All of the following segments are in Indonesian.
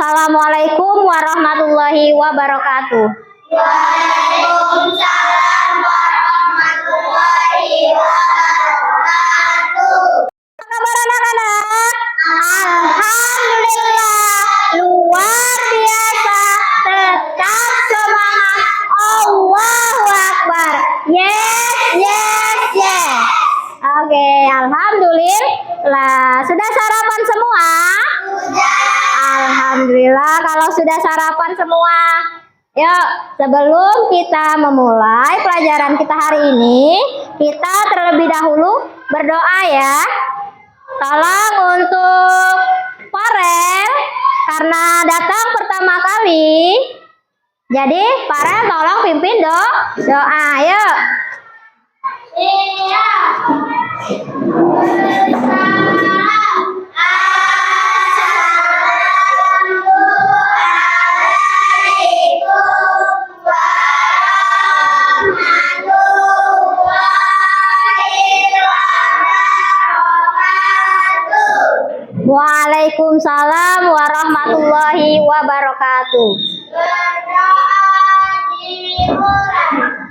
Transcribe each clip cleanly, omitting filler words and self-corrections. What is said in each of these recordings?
Assalamualaikum warahmatullahi wabarakatuh. Waalaikumsalam warahmatullahi wabarakatuh. Apa kabar anak-anak? Alhamdulillah, luar biasa, tetap semangat. Allahu Akbar. Yes, yes, yes. Oke, alhamdulillah. Sudah sarapan semua? Alhamdulillah kalau sudah sarapan semua. Yuk, sebelum kita memulai pelajaran kita hari ini, kita terlebih dahulu berdoa ya. Tolong untuk Farel karena datang pertama kali. Jadi Farel tolong pimpin doa. Yuk. Iya. Waalaikumsalam warahmatullahi wabarakatuh.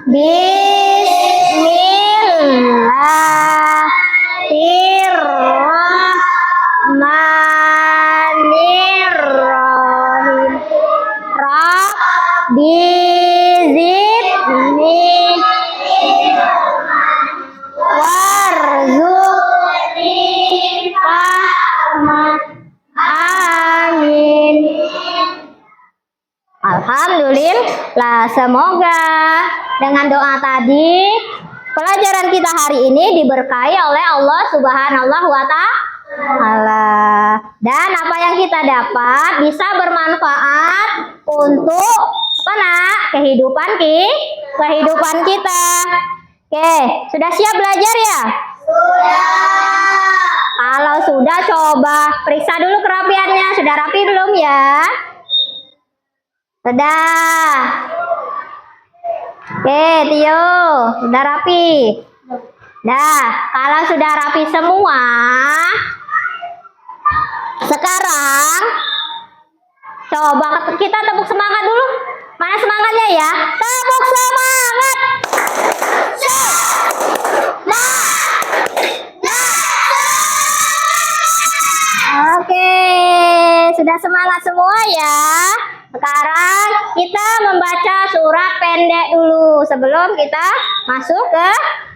Bismillahirrahmanirrahim. Rabbi zidni warzuqni fahma. Amin. Alhamdulillah, semoga dengan doa tadi pelajaran kita hari ini diberkahi oleh Allah Subhanahu wa Ta'ala, dan apa yang kita dapat bisa bermanfaat untuk kehidupan kita. Oke, sudah siap belajar ya? Kalau sudah, coba periksa dulu kerapiannya. Sudah rapi belum ya? Sudah. Oke, Tio, sudah rapi. Nah, kalau sudah rapi semua, sekarang coba kita tepuk semangat dulu. Mana semangatnya ya? Tepuk semangat. Oke, sudah semangat semua ya. Sekarang kita membaca surat pendek dulu. Sebelum kita masuk ke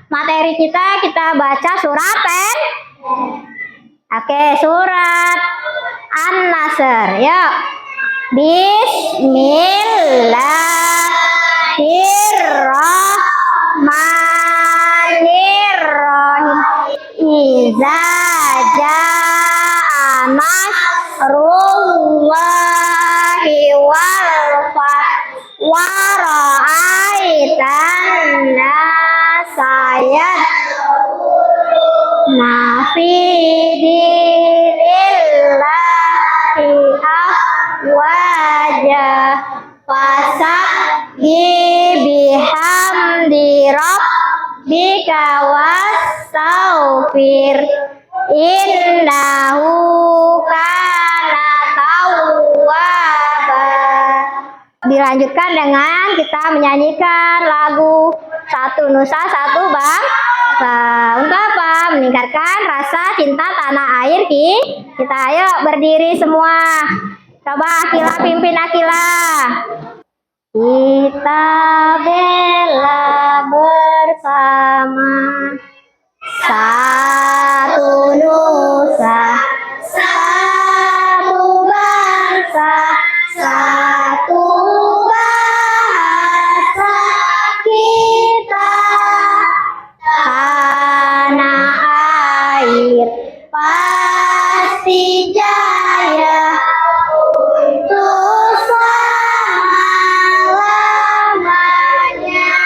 materi kita baca surat pendek. Oke, surat An-Nasr. Yuk. Bismillahirrahmanirrahim. Iza ja'a nasrullahi wal fath wa ra'aitan nasa yadkhuluna fi dinillahi afwaja fasabbih bihamdi rabbika wastaghfir innahu kana tawwaba. Dilanjutkan dengan kita menyanyikan lagu Satu Nusa Satu Bangsa. Untuk apa? Meningkatkan rasa cinta tanah air kita. Ayo berdiri semua. Coba Akila pimpin Akila. Kita bela bersama. Satu nusa, satu bangsa, satu bahasa kita. Tanah air pasti jaya untuk selama-lamanya.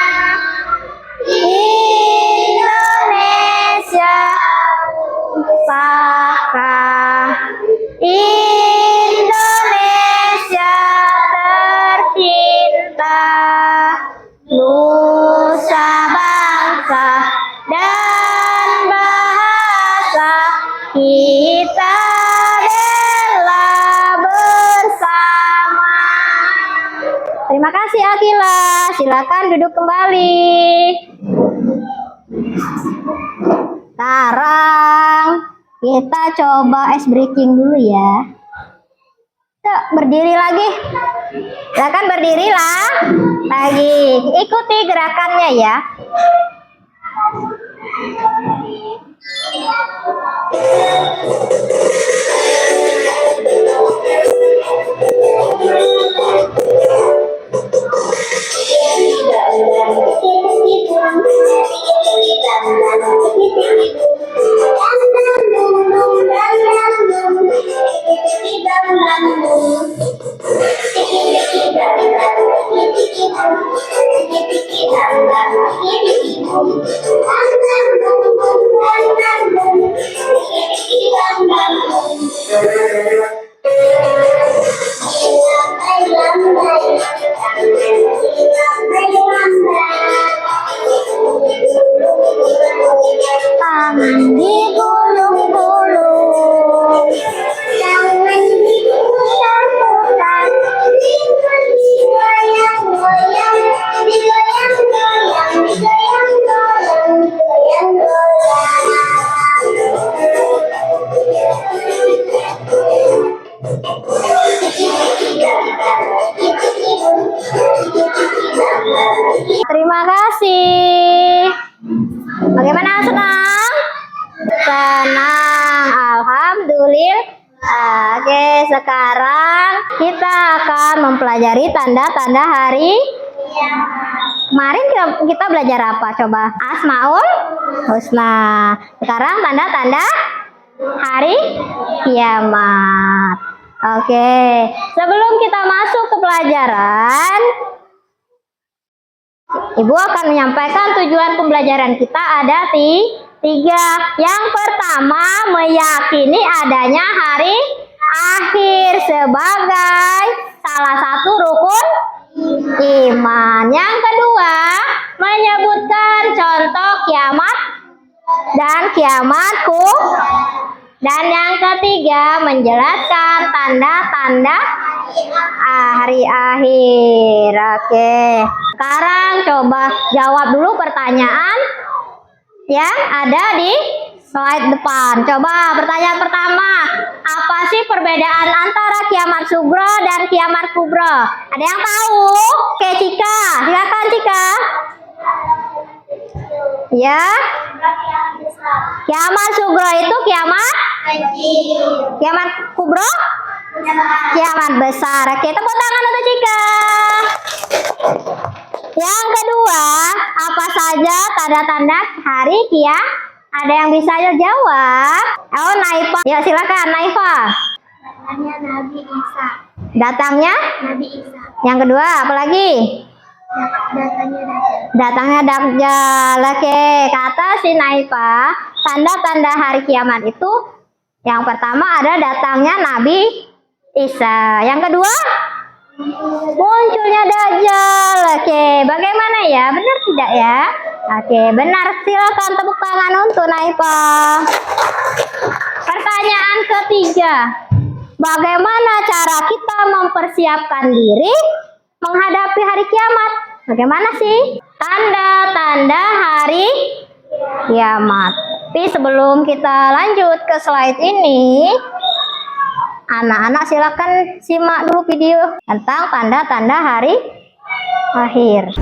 Indonesia pusaka, Indonesia tercinta, nusa bangsa dan bahasa kita bela bersama. Terima kasih Akila. Silakan duduk kembali. Sekarang kita coba ice breaking dulu ya. Yuk, berdiri lagi. Silakan berdirilah. Lagi. Ikuti gerakannya ya. Tangan digulung-gulung, jangan diputar-putar, digoyang-goyang, digoyang-goyang, digoyang-goyang, digoyang-goyang. Terima kasih. Bagaimana, senang? Senang, alhamdulillah. Oke, sekarang kita akan mempelajari tanda-tanda hari. Kemarin kita belajar apa? Coba. Asmaul Husna. Sekarang tanda-tanda hari kiamat. Oke, sebelum kita masuk ke pelajaran, Ibu akan menyampaikan tujuan pembelajaran kita ada tiga. Yang pertama, meyakini adanya hari akhir sebagai salah satu rukun iman. Yang kedua, menyebutkan contoh kiamat dan kiamatku. Dan yang ketiga, menjelaskan tanda-tanda hari akhir. Oke. Sekarang coba jawab dulu pertanyaan yang ada di slide depan. Coba pertanyaan pertama, apa sih perbedaan antara kiamat sugro dan kiamat kubro? Ada yang tahu? Oke, Cika, silakan Cika. Ya, kiamat sugro itu kiamat kecil. Kiamat kubro? Kiamat besar. Oke, tepuk tangan untuk Cika. Yang kedua, apa saja tanda-tanda hari kiamat? Ada yang bisa jawab? Oh, Naifa. Ya, silakan Naifa. Datangnya Nabi Isa. Datangnya? Nabi Isa. Yang kedua, apa lagi? Datangnya Dajjal. Oke, kata si Naifa, tanda-tanda hari kiamat itu yang pertama ada datangnya Nabi Isa. Yang kedua, munculnya Dajjal. Oke, bagaimana ya? Benar tidak ya? Oke, benar. Silakan tepuk tangan untuk Naifa. Pertanyaan ketiga, bagaimana cara kita mempersiapkan diri menghadapi hari kiamat? Bagaimana sih tanda-tanda hari kiamat? Tapi sebelum kita lanjut ke slide ini, anak-anak silakan simak dulu video tentang tanda-tanda hari akhir.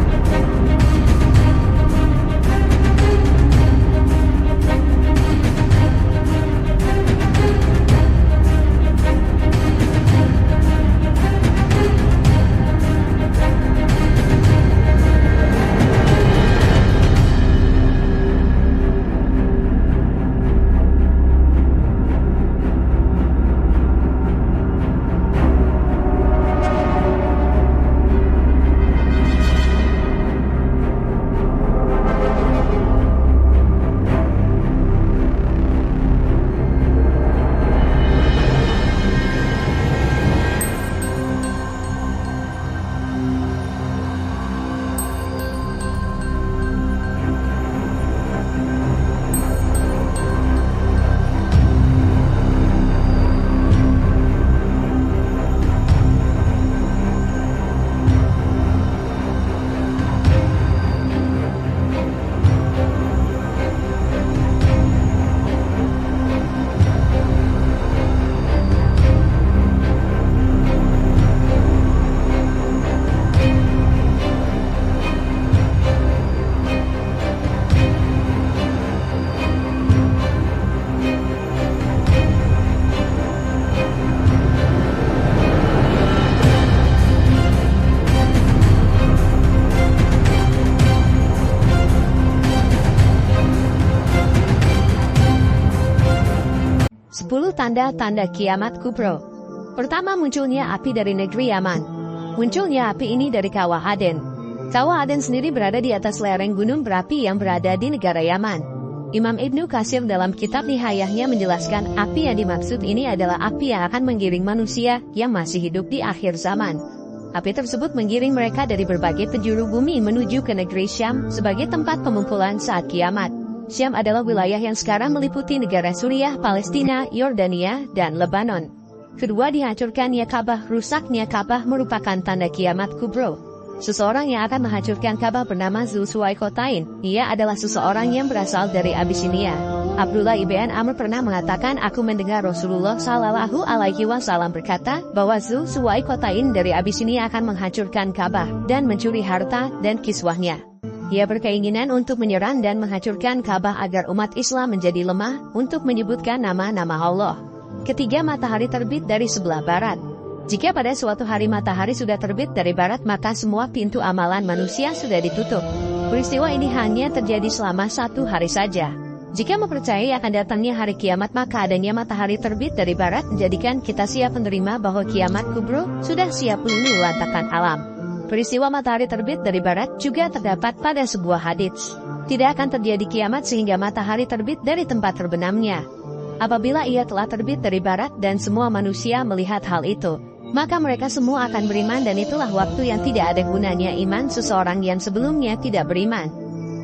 10 tanda-tanda kiamat kubro. Pertama, munculnya api dari negeri Yaman. Munculnya api ini dari Kawah Aden. Kawah Aden sendiri berada di atas lereng gunung berapi yang berada di negara Yaman. Imam Ibnu Katsir dalam kitab Nihayahnya menjelaskan api yang dimaksud ini adalah api yang akan menggiring manusia yang masih hidup di akhir zaman. Api tersebut menggiring mereka dari berbagai penjuru bumi menuju ke negeri Syam sebagai tempat pengumpulan saat kiamat. Syam adalah wilayah yang sekarang meliputi negara Suriah, Palestina, Yordania, dan Lebanon. Kedua, dihancurkannya Ka'bah. Rusaknya Ka'bah merupakan tanda kiamat kubro. Seseorang yang akan menghancurkan Ka'bah bernama Zulsuwaikotain. Ia adalah seseorang yang berasal dari Abisinia. Abdullah ibn Amr pernah mengatakan, aku mendengar Rasulullah Shallallahu Alaihi Wasallam berkata bahwa Zulsuwaikotain dari Abisinia akan menghancurkan Ka'bah dan mencuri harta dan kiswahnya. Ia berkeinginan untuk menyerang dan menghancurkan Ka'bah agar umat Islam menjadi lemah untuk menyebutkan nama-nama Allah. Ketiga, matahari terbit dari sebelah barat. Jika pada suatu hari matahari sudah terbit dari barat, maka semua pintu amalan manusia sudah ditutup. Peristiwa ini hanya terjadi selama 1 hari saja. Jika mempercayai akan datangnya hari kiamat, maka adanya matahari terbit dari barat menjadikan kita siap menerima bahwa kiamat kubro sudah siap melantakan alam. Peristiwa matahari terbit dari barat juga terdapat pada sebuah hadits. Tidak akan terjadi kiamat sehingga matahari terbit dari tempat terbenamnya. Apabila ia telah terbit dari barat dan semua manusia melihat hal itu, maka mereka semua akan beriman, dan itulah waktu yang tidak ada gunanya iman seseorang yang sebelumnya tidak beriman.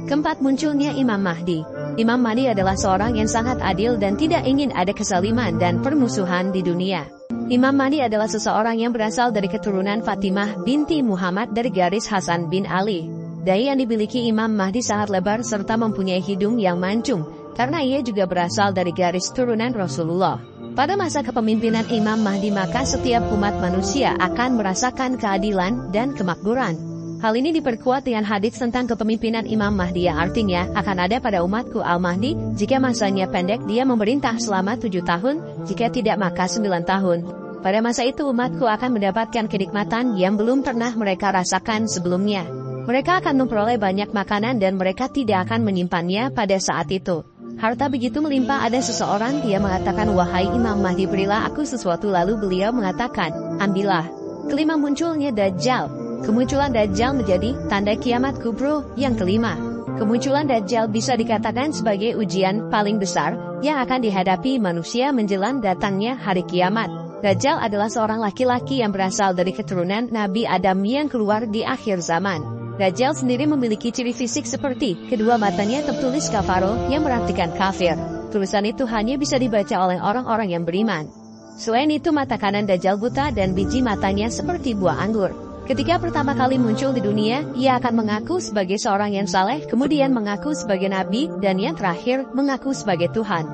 Keempat, munculnya Imam Mahdi. Imam Mahdi adalah seorang yang sangat adil dan tidak ingin ada kezaliman dan permusuhan di dunia. Imam Mahdi adalah seseorang yang berasal dari keturunan Fatimah binti Muhammad dari garis Hasan bin Ali. Dai yang dimiliki Imam Mahdi sangat lebar serta mempunyai hidung yang mancung, karena ia juga berasal dari garis turunan Rasulullah. Pada masa kepemimpinan Imam Mahdi, maka setiap umat manusia akan merasakan keadilan dan kemakmuran. Hal ini diperkuat dengan hadits tentang kepemimpinan Imam Mahdi yang artinya akan ada pada umatku Al-Mahdi, jika masanya pendek dia memerintah selama 7 tahun, jika tidak maka 9 tahun. Pada masa itu umatku akan mendapatkan kenikmatan yang belum pernah mereka rasakan sebelumnya. Mereka akan memperoleh banyak makanan dan mereka tidak akan menyimpannya pada saat itu. Harta begitu melimpah, ada seseorang dia mengatakan, wahai Imam Mahdi, berilah aku sesuatu. Lalu beliau mengatakan, ambillah. Kelima, munculnya Dajjal. Kemunculan Dajjal menjadi tanda kiamat kubro yang kelima. Kemunculan Dajjal bisa dikatakan sebagai ujian paling besar yang akan dihadapi manusia menjelang datangnya hari kiamat. Dajjal adalah seorang laki-laki yang berasal dari keturunan Nabi Adam yang keluar di akhir zaman. Dajjal sendiri memiliki ciri fisik seperti kedua matanya tertulis kafaro yang berartikan kafir. Tulisan itu hanya bisa dibaca oleh orang-orang yang beriman. Selain itu, mata kanan Dajjal buta dan biji matanya seperti buah anggur. Ketika pertama kali muncul di dunia, ia akan mengaku sebagai seorang yang saleh, kemudian mengaku sebagai nabi, dan yang terakhir mengaku sebagai Tuhan.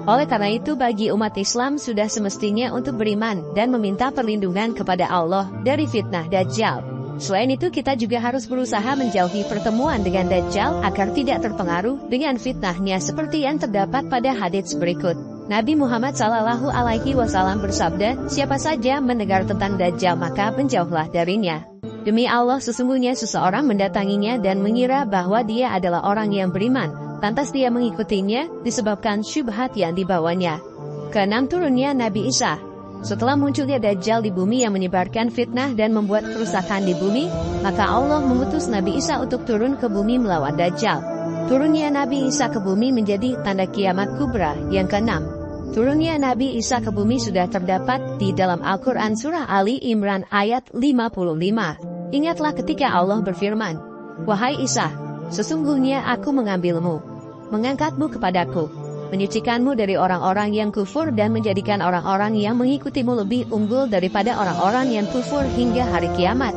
Oleh karena itu, bagi umat Islam sudah semestinya untuk beriman dan meminta perlindungan kepada Allah dari fitnah Dajjal. Selain itu, kita juga harus berusaha menjauhi pertemuan dengan Dajjal agar tidak terpengaruh dengan fitnahnya seperti yang terdapat pada hadits berikut. Nabi Muhammad Shallallahu Alaihi Wasallam bersabda, siapa saja mendengar tentang Dajjal maka menjauhlah darinya. Demi Allah, sesungguhnya seseorang mendatanginya dan mengira bahwa dia adalah orang yang beriman, lantas dia mengikutinya disebabkan syubhat yang dibawanya. Keenam, turunnya Nabi Isa. Setelah munculnya Dajjal di bumi yang menyebarkan fitnah dan membuat kerusakan di bumi, maka Allah mengutus Nabi Isa untuk turun ke bumi melawan Dajjal. Turunnya Nabi Isa ke bumi menjadi tanda kiamat kubra yang keenam. Turunnya Nabi Isa ke bumi sudah terdapat di dalam Al-Quran Surah Ali Imran ayat 55. Ingatlah ketika Allah berfirman, wahai Isa, sesungguhnya aku mengambilmu, mengangkatmu kepadaku, menyucikanmu dari orang-orang yang kufur dan menjadikan orang-orang yang mengikutimu lebih unggul daripada orang-orang yang kufur hingga hari kiamat.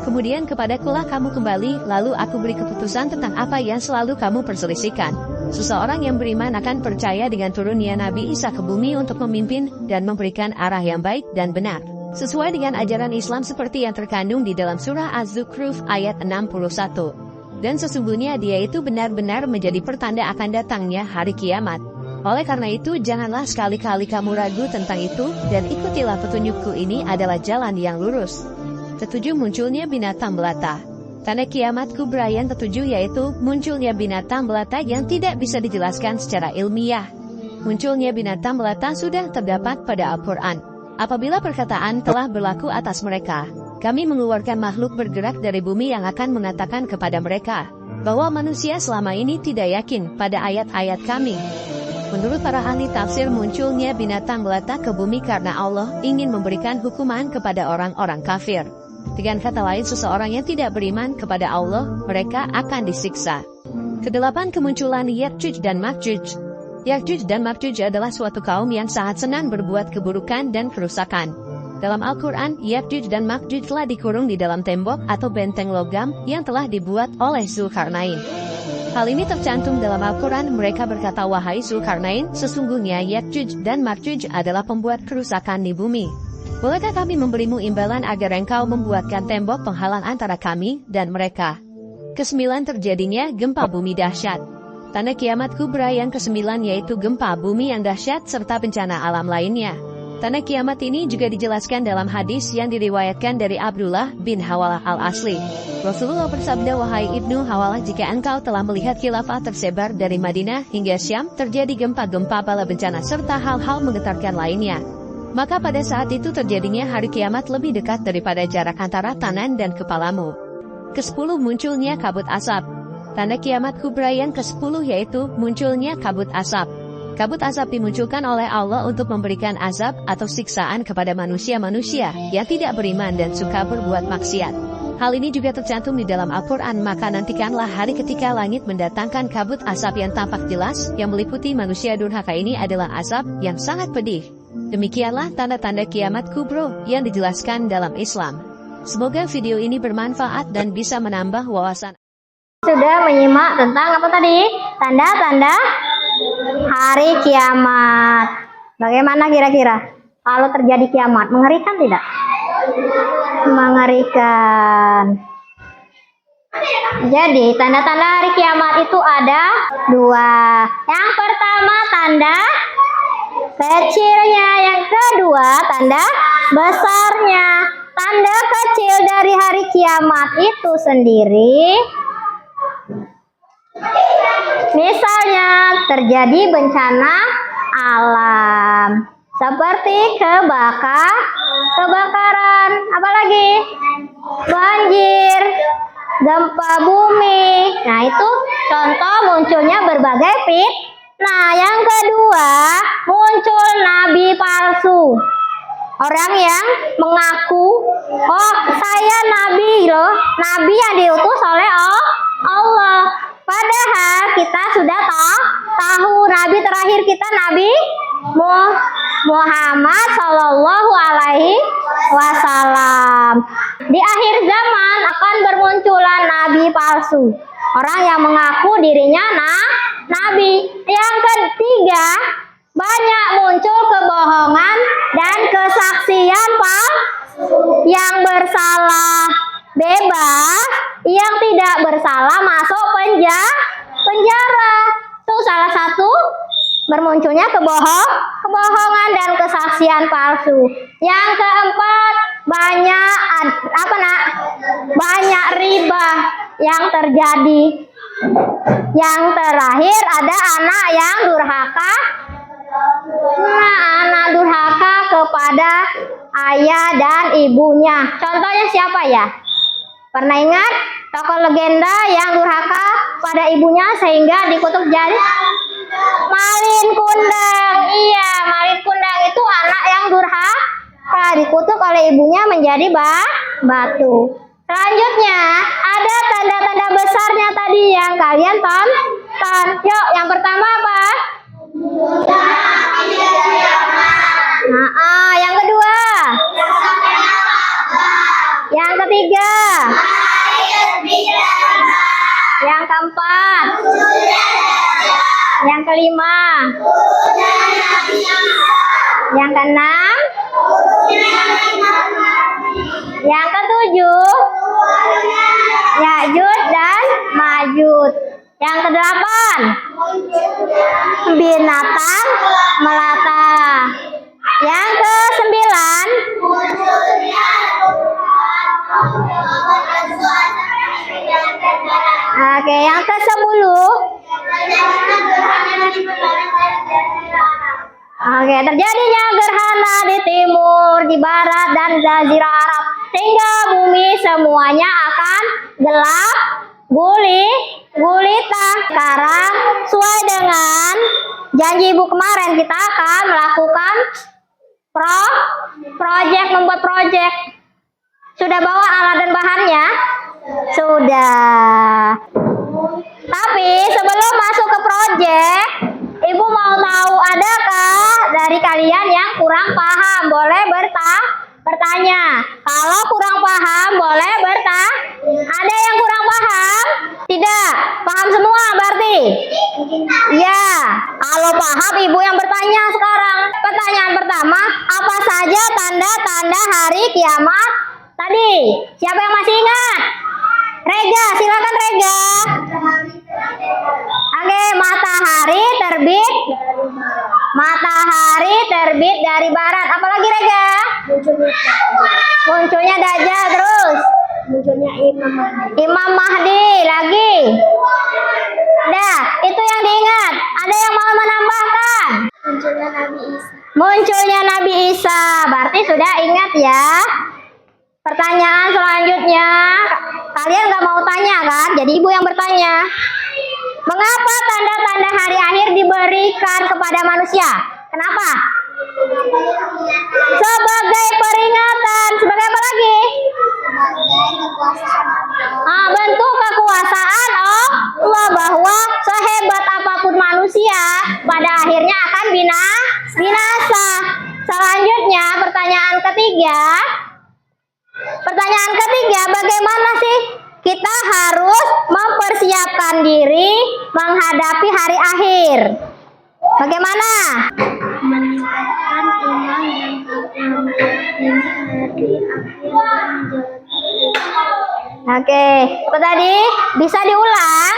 Kemudian kepadakulah kamu kembali, lalu aku beri keputusan tentang apa yang selalu kamu perselisihkan. Seseorang yang beriman akan percaya dengan turunnya Nabi Isa ke bumi untuk memimpin dan memberikan arah yang baik dan benar, sesuai dengan ajaran Islam seperti yang terkandung di dalam surah Az-Zukhruf ayat 61. Dan sesungguhnya dia itu benar-benar menjadi pertanda akan datangnya hari kiamat. Oleh karena itu, janganlah sekali-kali kamu ragu tentang itu, dan ikutilah petunjukku, ini adalah jalan yang lurus. Ketujuh, munculnya binatang belata. Tanda kiamat kubra yang ketujuh yaitu munculnya binatang belata yang tidak bisa dijelaskan secara ilmiah. munculnya binatang melata sudah terdapat pada Al-Quran. Apabila perkataan telah berlaku atas mereka, kami mengeluarkan makhluk bergerak dari bumi yang akan mengatakan kepada mereka bahwa manusia selama ini tidak yakin pada ayat-ayat kami. Menurut para ahli tafsir, munculnya binatang melata ke bumi karena Allah ingin memberikan hukuman kepada orang-orang kafir. Dengan kata lain, seseorang yang tidak beriman kepada Allah, mereka akan disiksa. Kedelapan, kemunculan Ya'juj dan Ma'juj. Ya'juj dan Ma'juj adalah suatu kaum yang sangat senang berbuat keburukan dan kerusakan. Dalam Al-Quran, Ya'juj dan Ma'juj telah dikurung di dalam tembok atau benteng logam yang telah dibuat oleh Zulkarnain. Hal ini tercantum dalam Al-Quran. Mereka berkata, "Wahai Zulkarnain, sesungguhnya Ya'juj dan Ma'juj adalah pembuat kerusakan di bumi. Bolehkah kami memberimu imbalan agar engkau membuatkan tembok penghalang antara kami dan mereka?" Kesembilan, terjadinya gempa bumi dahsyat. Tanda kiamat kubra yang kesembilan yaitu gempa bumi yang dahsyat serta bencana alam lainnya. Tanda kiamat ini juga dijelaskan dalam hadis yang diriwayatkan dari Abdullah bin Hawalah al-Asli. Rasulullah bersabda, "Wahai Ibnu Hawalah, jika engkau telah melihat khilafah tersebar dari Madinah hingga Syam, terjadi gempa-gempa bala bencana serta hal-hal menggetarkan lainnya, maka pada saat itu terjadinya hari kiamat lebih dekat daripada jarak antara tangan dan kepalamu." Kesepuluh, munculnya kabut asap. Tanda kiamat kubra yang ke-10 yaitu munculnya kabut asap. Kabut asap dimunculkan oleh Allah untuk memberikan azab atau siksaan kepada manusia-manusia yang tidak beriman dan suka berbuat maksiat. Hal ini juga tercantum di dalam Al-Quran. Maka nantikanlah hari ketika langit mendatangkan kabut asap yang tampak jelas, yang meliputi manusia durhaka. Ini adalah azab yang sangat pedih. Demikianlah tanda-tanda kiamat kubro yang dijelaskan dalam Islam. Semoga video ini bermanfaat dan bisa menambah wawasan. Sudah menyimak tentang apa tadi? Tanda-tanda hari kiamat. Bagaimana kira-kira kalau terjadi kiamat? Mengerikan tidak? Mengerikan. Jadi tanda-tanda hari kiamat itu ada dua. Yang pertama tanda kecilnya, yang kedua tanda besarnya. Tanda kecil dari hari kiamat itu sendiri, misalnya terjadi bencana alam seperti kebakaran, apalagi banjir, gempa bumi. Nah, itu contoh munculnya berbagai fitnah. Yang kedua, muncul nabi palsu. Orang yang mengaku, "Oh, saya nabi loh, nabi yang diutus oleh Allah." Padahal kita sudah tahu nabi terakhir kita Nabi Muhammad Shallallahu Alaihi Wasallam. Di akhir zaman akan bermunculan nabi palsu, orang yang mengaku dirinya nabi. Yang ketiga, banyak muncul kebohongan dan kesaksian palsu. Yang bersalah bebas, yang tidak bersalah masuk penjara. Itu salah satu bermunculnya kebohongan dan kesaksian palsu. Yang keempat, banyak riba yang terjadi. Yang terakhir ada anak yang durhaka. Anak durhaka kepada ayah dan ibunya. Contohnya siapa ya? Pernah ingat tokoh legenda yang durhaka pada ibunya sehingga dikutuk jadi Malin Kundang. Iya, Malin Kundang itu anak yang durhaka, dikutuk oleh ibunya menjadi batu. Selanjutnya ada tanda-tanda besarnya tadi yang kalian tonton. Yuk, yang pertama apa? Yang kedua, yang ketiga, yang keempat, yang kelima, yang keenam, yang ketujuh, Ya'juj dan Ma'juj. Yang kedelapan, binatang melata. Yang kesembilan, oke, yang ke-10, Oke, terjadinya gerhana di timur, di barat, dan jazirah Arab, sehingga bumi semuanya akan gelap gulita. Sekarang sesuai dengan janji ibu kemarin, kita akan melakukan membuat project. Sudah bawa alat dan bahannya? Sudah. Tapi sebelum masuk ke project, ibu mau tahu adakah dari kalian yang kurang paham? Boleh bertanya. Kalau kurang paham boleh bertanya. Ada yang kurang paham? Tidak. Paham semua berarti? Ya. Kalau paham ibu yang bertanya sekarang. Pertanyaan pertama, apa saja tanda-tanda hari kiamat tadi? Siapa yang masih ingat? Rega, silakan Rega. Oke, matahari terbit dari barat. Apalagi Rega? Munculnya Dajjal, terus Munculnya Imam Mahdi lagi. Dah, itu yang diingat. Ada yang mau menambahkan? Munculnya Nabi Isa. Munculnya Nabi Isa. Berarti sudah ingat ya. Pertanyaan selanjutnya, kalian nggak mau tanya kan? Jadi ibu yang bertanya. Mengapa tanda-tanda hari akhir diberikan kepada manusia? Kenapa? Sebagai peringatan. Sebagai apa lagi? Bentuk kekuasaan Allah, bahwa sehebat apapun manusia pada akhirnya akan binasa. Selanjutnya pertanyaan ketiga, bagaimana sih kita harus mempersiapkan diri menghadapi hari akhir? Bagaimana? Meningkatkan iman dan takwa, ini hari akhir dan Oke, apa tadi? Bisa diulang?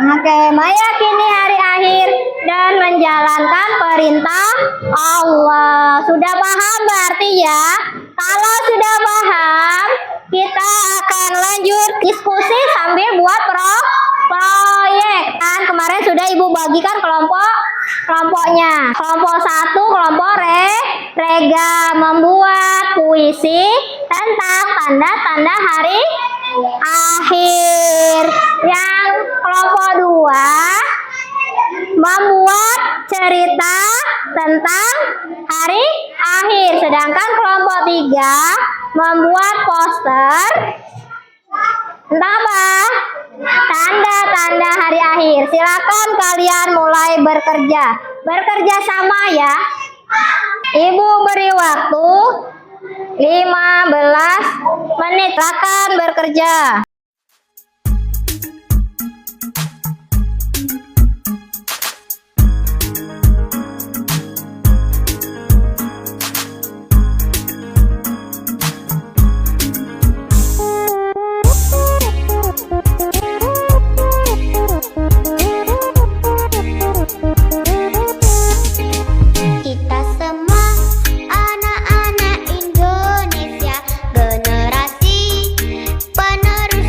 Oke, meyakini hari akhir dan menjalankan perintah Allah. Sudah paham berarti ya? Kalau sudah paham, kita akan lanjut diskusi sambil buat proyek. Kan kemarin sudah ibu bagikan kelompoknya. Kelompok 1, kelompok Rega membuat puisi tentang tanda-tanda hari akhir. Yang kelompok 2 membuat cerita tentang hari akhir. Sedangkan kelompok 3 membuat poster tentang apa? Tanda-tanda hari akhir. Silakan kalian mulai bekerja. Bekerja sama ya. Ibu beri waktu 15 menit. Silakan bekerja. kita semua anak-anak Indonesia, generasi penerus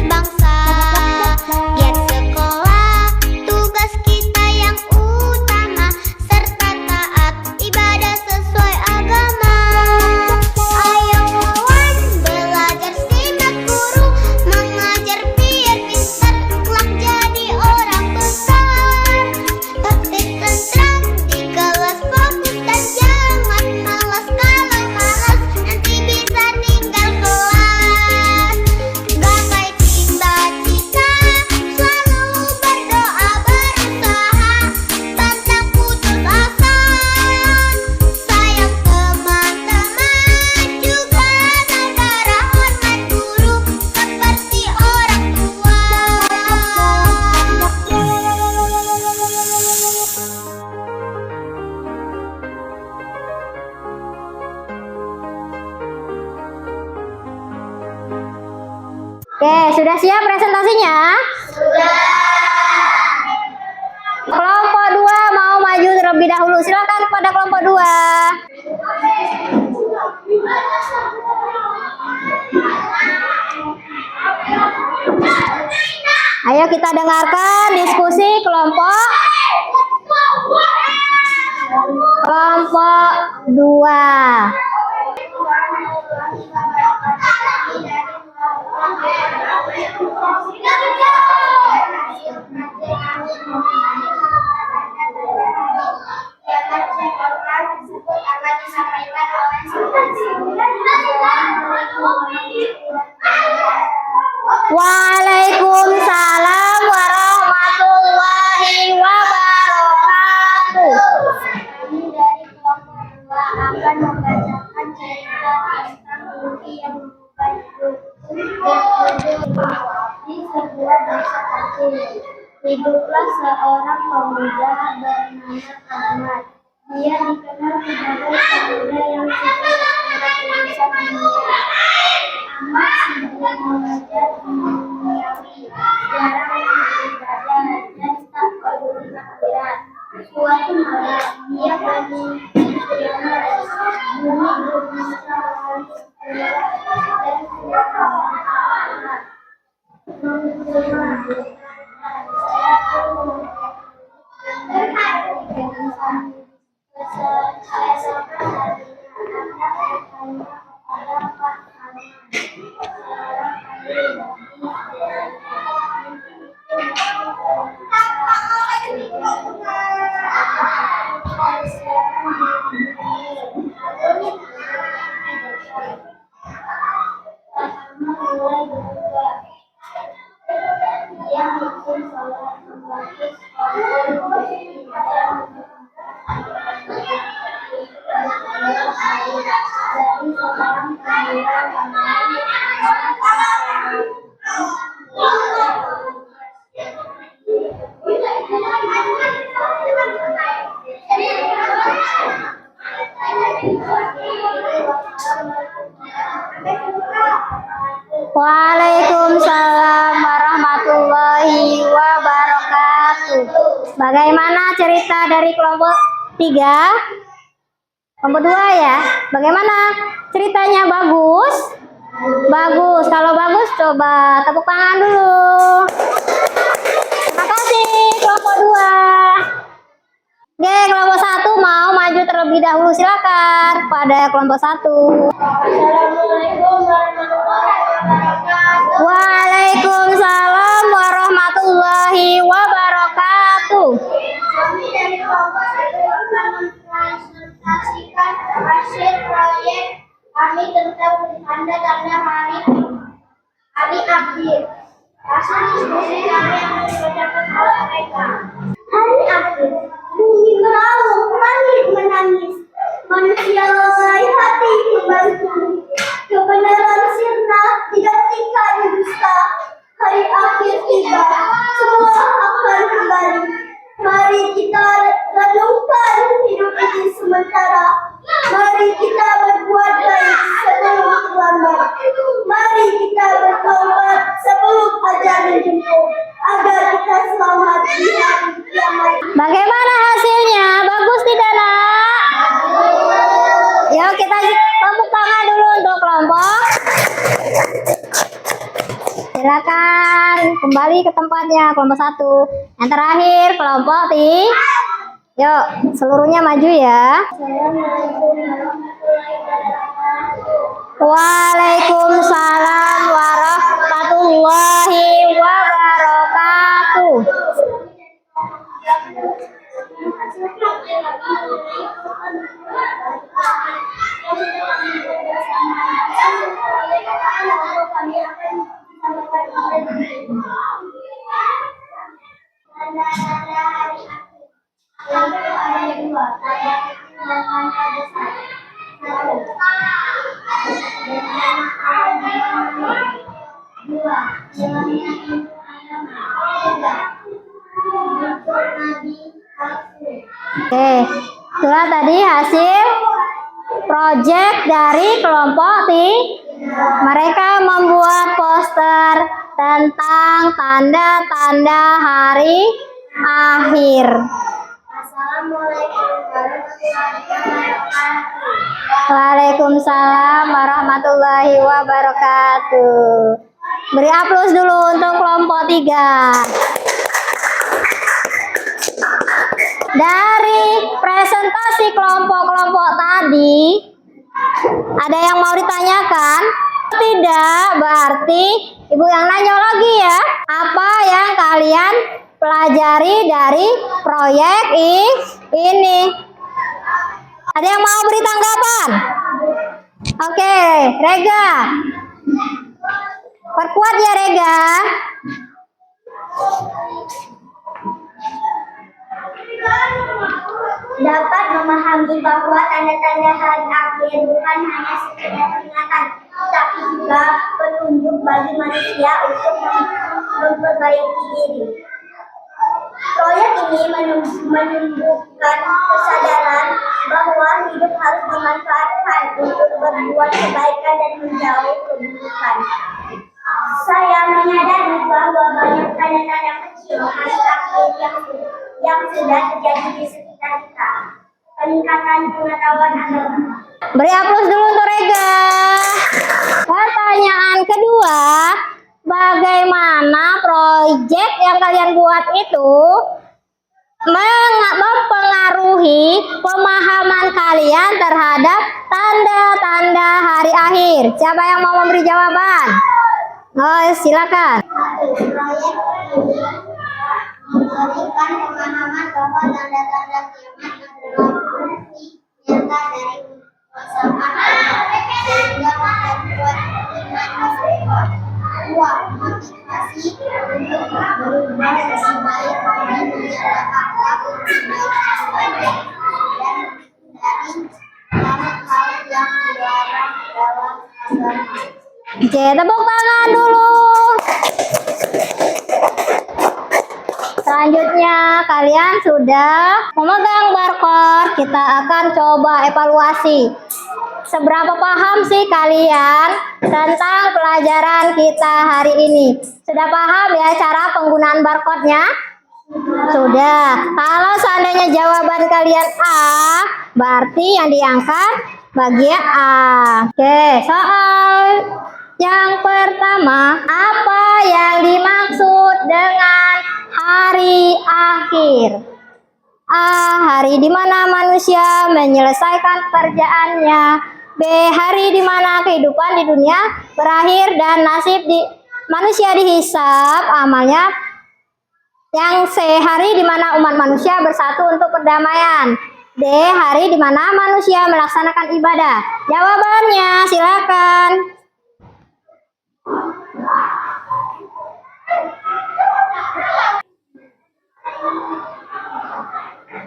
Ayo kita dengarkan diskusi kelompok 2. Waalaikumsalam warahmatullahi wabarakatuh. Kami dari kelompok 2 akan membacakan cerita tentang mimpi yang mengubah hidup. Di sebuah desa kecil, hiduplah seorang pemuda bernama Ahmad. Dia dikenal sebagai pemuda yang sibuk dengan urusan dunia. Ahmad sibuk mengajar duniawi, jarang beribadah dan tak peduli akhirat. Suatu malam, dia bermimpi Firdaus. Bumi berbicara dan Waalaikumsalam warahmatullahi wabarakatuh. Bagaimana cerita dari kelompok 3? Kelompok 2 ya. Bagaimana ceritanya? Bagus? Bagus. Kalau bagus coba tepuk tangan dulu. Terima kasih kelompok 2. Oke, kelompok 1 mau maju terlebih dahulu, silakan pada kelompok 1. Assalamualaikum warahmatullahi wabarakatuh. Waalaikumsalam warahmatullahi wabarakatuh. Kami dari kelompok 1 akan mempresentasikan hasil proyek kami tentang tanda-tanda hari akhir. Hasil diskusi kami akan dibacakan oleh mereka. Hari akhir, bumi meraung, langit menangis, manusia lalai hati kembali pulih. Kebenaran sirna digantikan dusta. Hari akhir tiba, semua akan kembali. Mari kita renungkan hidup ini sementara. Mari kita berbuat baik sebelum terlambat. Mari kita bertobat sebelum ajal menjemput, agar kita selamat di hari kiamat. Bagaimana hasilnya? Bagus tidak, Nak? Yuk kita tepuk tangan dulu untuk kelompok. Silakan kembali ke tempatnya kelompok 1. Yang terakhir kelompok 3. Yuk, seluruhnya maju ya. Waalaikumsalam warahmatullahi wabarakatuh. Oke, itulah tadi hasil proyek dari kelompok 3. Mereka membuat poster tentang tanda-tanda hari akhir. Assalamualaikum warahmatullahi wabarakatuh. Waalaikumsalam warahmatullahi wabarakatuh. Beri aplaus dulu untuk kelompok 3. Dari presentasi kelompok-kelompok tadi, ada yang mau ditanyakan? Tidak, berarti Ibu yang nanya lagi ya. Apa yang kalian pelajari dari proyek ini? Ada yang mau beri tanggapan? Oke, Rega. Perkuat ya, Rega. Dapat memahami bahwa tanda-tanda hari akhir bukan hanya sekedar peringatan, tapi juga petunjuk bagi manusia untuk memperbaiki diri. Proyek ini menumbuhkan kesadaran bahwa hidup harus dimanfaatkan untuk berbuat kebaikan dan menjauh keburukan. Saya menyadari bahwa banyak tanda-tanda kecil hari akhir yang sudah terjadi di sekitar kita. Peningkatan pengetahuan agama. Beri aplaus dulu untuk Rega. Pertanyaan kedua, bagaimana proyek yang kalian buat itu mempengaruhi pemahaman kalian terhadap tanda-tanda hari akhir? Siapa yang mau memberi jawaban? Oh, silakan. Proyek ini memberikan pemahaman bahwa tanda-tanda kiamat adalah bukti nyata dari kekuasaan Allah, sehingga memperkuat iman manusia. Dua, motivasi untuk berubah sisi baik dan menjaga akhlak sebaik-baiknya dan menghindari hal-hal yang dilarang dalam agama. Oke, tepuk tangan dulu. Selanjutnya, kalian sudah memegang barcode. Kita akan coba evaluasi. Seberapa paham sih kalian tentang pelajaran kita hari ini? Sudah paham ya cara penggunaan barcode-nya? Sudah. Kalau seandainya jawaban kalian A, berarti yang diangkat bagian A. Oke, soal yang pertama, apa yang dimaksud dengan hari akhir? A. Hari di mana manusia menyelesaikan pekerjaannya. B. Hari di mana kehidupan di dunia berakhir dan nasib manusia dihisab amalnya. Yang C. Hari di mana umat manusia bersatu untuk perdamaian. D. Hari di mana manusia melaksanakan ibadah. Jawabannya silakan.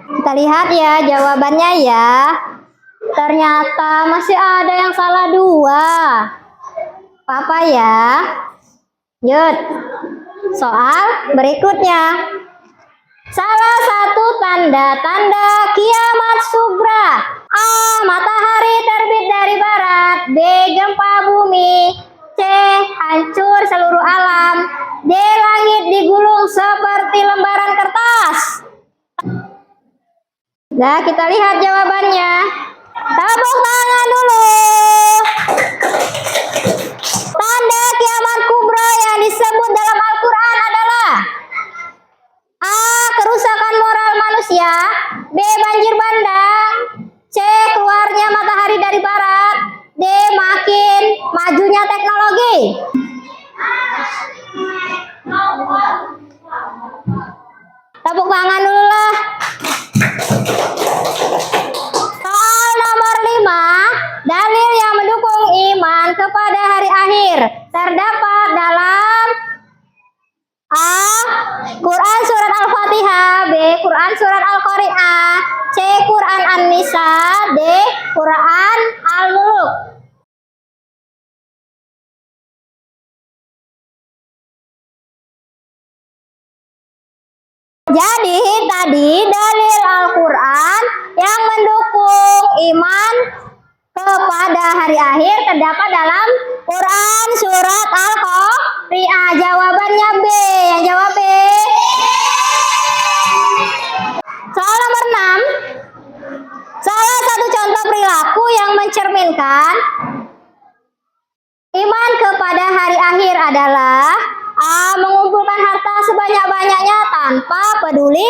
Kita lihat ya jawabannya ya. Ternyata masih ada yang salah 2. Apa ya? Yud. Soal berikutnya. Salah satu tanda-tanda kiamat sugra. A. Matahari terbit dari barat. B. Gempa bumi. C. Hancur seluruh alam. D. Langit digulung seperti lembaran kertas. Nah, kita lihat jawabannya. Tepuk tangan dulu. Tanda kiamat kubra yang disebut dalam Al-Quran adalah A. Kerusakan moral manusia. B. Banjir bandang. C. Keluarnya matahari dari barat. D. Makin majunya teknologi. Tepuk tangan dulu lah. Soal nomor 5, dalil yang mendukung iman kepada hari akhir terdapat dalam A. Quran surat Al-Fatihah. B. Quran surat Al-Qari'ah. C. Quran An-Nisa. D. Quran Al-Mulk. Jadi tadi dalil Al-Quran yang mendukung iman kepada hari akhir terdapat dalam Quran surat Al-Qari'ah. Jawabannya B. Yang jawab B. Soal nomor 6. Salah satu contoh perilaku yang mencerminkan iman kepada hari akhir adalah sebanyak-banyaknya tanpa peduli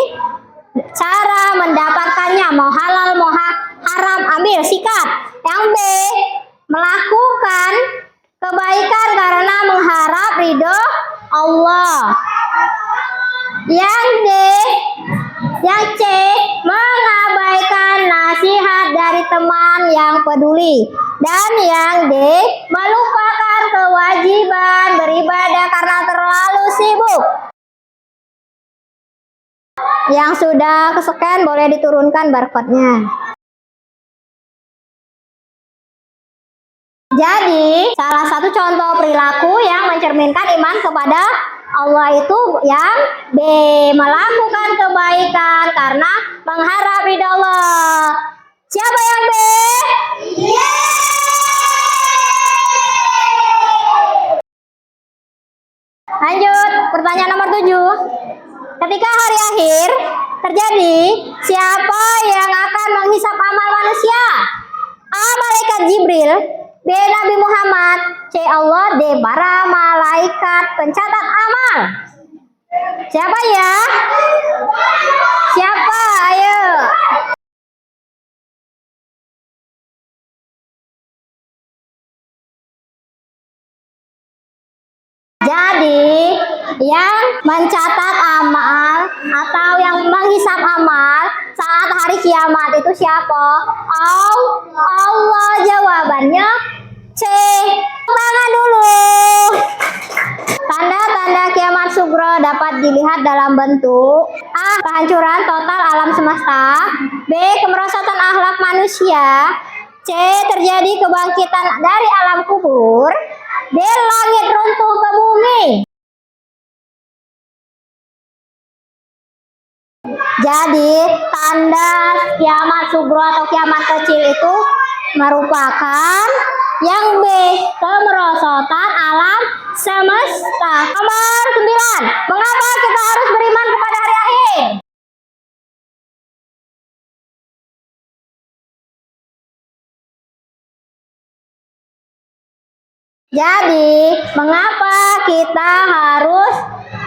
cara mendapatkannya, mau halal mau haram, ambil sikat. Yang B, melakukan kebaikan karena mengharap ridho Allah. Yang D, yang C, mengabaikan nasihat dari teman yang peduli. Dan yang D, melupakan kewajiban beribadah karena terlalu sibuk. Yang sudah ke-scan boleh diturunkan barcode-nya. Jadi, salah satu contoh perilaku yang mencerminkan iman kepada Allah itu yang B, melakukan kebaikan karena mengharap ridha Allah. Siapa yang B? Lanjut, pertanyaan nomor 7. Ketika hari akhir terjadi, siapa yang akan menghisap amal manusia? A, malaikat Jibril, B, Nabi Muhammad, C, Allah, D, para malaikat pencatat amal. Siapa ya? Siapa? Ayo. Jadi, yang mencatat amal atau yang menghisap amal saat hari kiamat itu siapa? Allah. Jawabannya C. Tangan dulu. Tanda-tanda kiamat sugro dapat dilihat dalam bentuk A, kehancuran total alam semesta, B, kemerosotan akhlak manusia, C, terjadi kebangkitan dari alam kubur, D, langit runtuh ke bumi. Jadi tanda kiamat sugro atau kiamat kecil itu merupakan yang B, kemerosotan alam semesta. Nomor 9. Mengapa kita harus beriman kepada hari akhir? Jadi, mengapa kita harus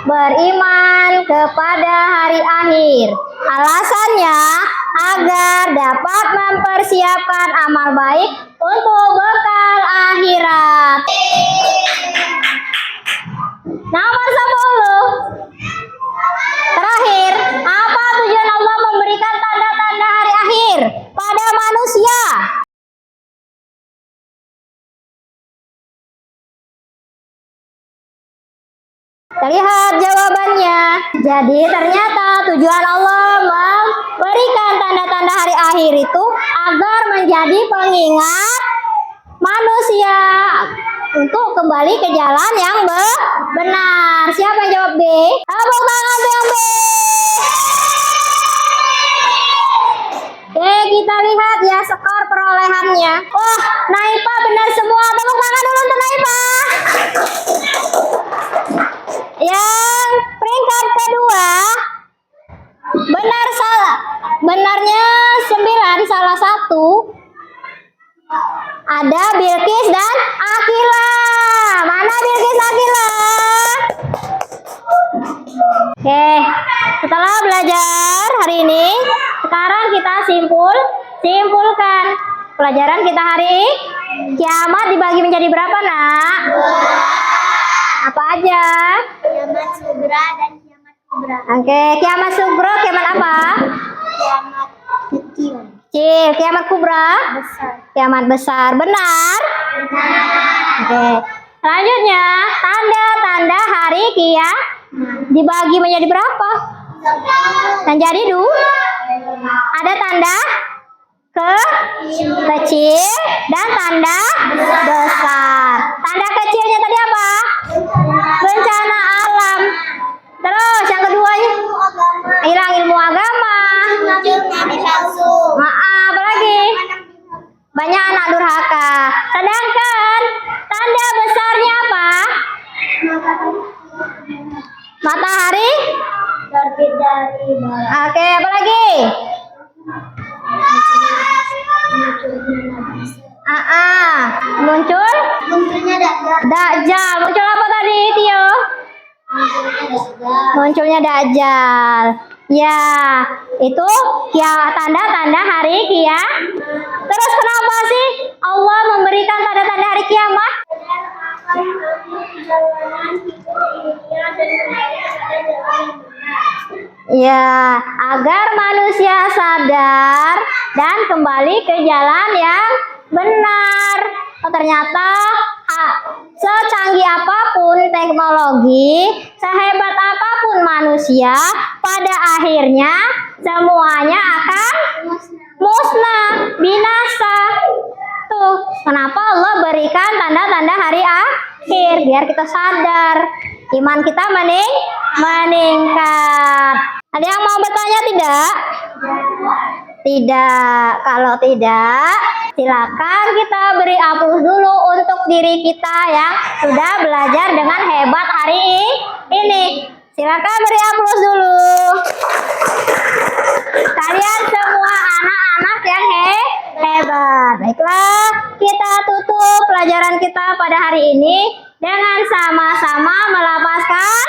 beriman kepada hari akhir? Alasannya agar dapat mempersiapkan amal baik untuk bekal akhirat. Nomor 10. Terakhir, apa tujuan Allah memberikan tanda-tanda hari akhir pada manusia? Lihat jawabannya. Jadi ternyata tujuan Allah memberikan tanda-tanda hari akhir itu agar menjadi pengingat manusia untuk kembali ke jalan yang benar. Siapa yang jawab B? Tepuk tangan yang B. Oke, kita lihat ya skor perolehannya. Wah, Naipa benar semua. Tepuk tangan dulu untuk Naipa. Yang peringkat kedua benar salah. Benarnya 9, salah 1. Ada Bilqis dan Akila. Mana Bilqis, Akila? Oke, setelah belajar hari ini, sekarang kita simpulkan pelajaran kita hari ini. Kiamat dibagi menjadi berapa, Nak? Apa aja? Kiamat sugro dan kiamat kubra. Oke, kiamat sugro, kiamat apa? Kiamat kecil. Kecil, kiamat kubra? Besar. Kiamat besar. Benar? Oke. Selanjutnya, tanda-tanda hari kiamat dibagi menjadi berapa? Menjadi 2. Ada tanda kecil dan tanda besar. Tanda kecilnya tadi apa? Bencana alam. Terus yang keduanya hilang ilmu agama. Apa lagi? Banyak anak durhaka. Sedangkan tanda besarnya apa? Matahari Terbit dari barat. Oke, apa lagi? Muncul Munculnya Dajjal. Dajjal. Muncul apa tadi, Tio? Munculnya Dajjal. Ya, itu ya tanda-tanda hari kiamat. Terus kenapa sih Allah memberikan tanda-tanda hari kiamat? Ya, agar manusia sadar dan kembali ke jalan yang benar. Oh, ternyata secanggih apapun teknologi, sehebat apapun manusia, pada akhirnya semuanya akan musnah, binasa. Tuh, kenapa Allah berikan tanda-tanda hari akhir biar kita sadar, iman kita meningkat. Ada yang mau bertanya tidak? Tidak. Kalau tidak, silakan kita beri aplaus dulu untuk diri kita yang sudah belajar dengan hebat hari ini. Silakan beri aplaus dulu. Kalian semua anak-anak yang hebat. Baiklah, kita tutup pelajaran kita pada hari ini dengan sama-sama melapaskan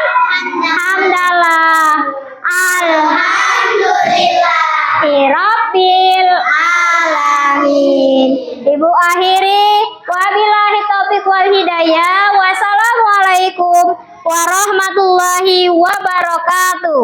hamdalah. Alhamdulillahirabbil alamin. Ibu akhiri, wabillahi taufiq wal hidayah. Wassalamualaikum warahmatullahi wabarakatuh.